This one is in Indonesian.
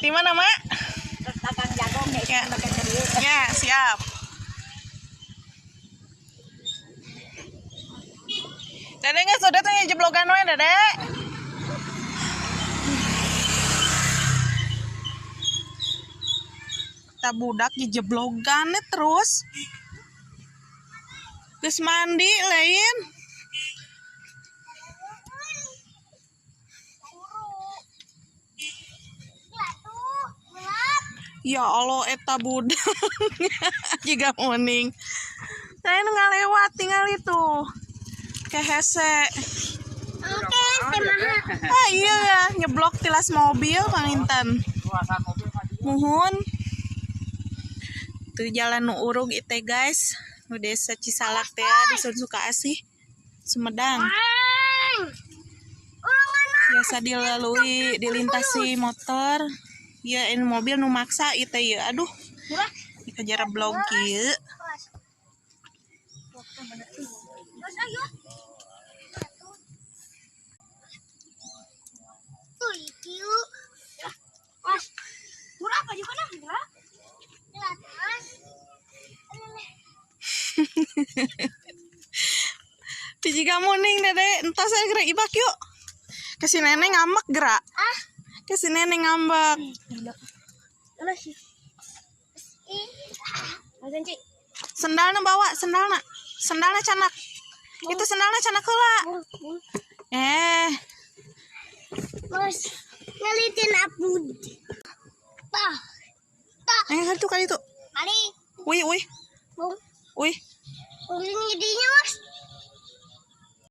Di mana, Mak? Dagang jagung Ya. Ya, siap. Dede nggak sudah tuh jeblogan we, Dede. Kita budak jeblogan terus. Geus mandi lain. Ya Allah, eta budak juga moning. Saya ngalewat tinggal itu. Kehese. Oke, temaha. Ah iya ya, nyeblok tilas mobil panginten. Muhun. Tuh jalan nu urug itu guys. Nu desa Cisalak teh di Sukasih, Sumedang. Biasa dilalui, dilintasi motor. Ya ini mobil nu maksa itu ya. Aduh. Dikejar blog kieu. Jika muning Dede, entar saya gerak ibak yuk. Kasih nenek ngambek gerak. Kasih nenek ngambek. Sendalnya bawa, sendalnya canak. Itu sendalnya canak heula. Mas, ngelitin aku. Tah. Itu kali itu. Kali. Wih. Bung. Wih. Ini dinya, Mas.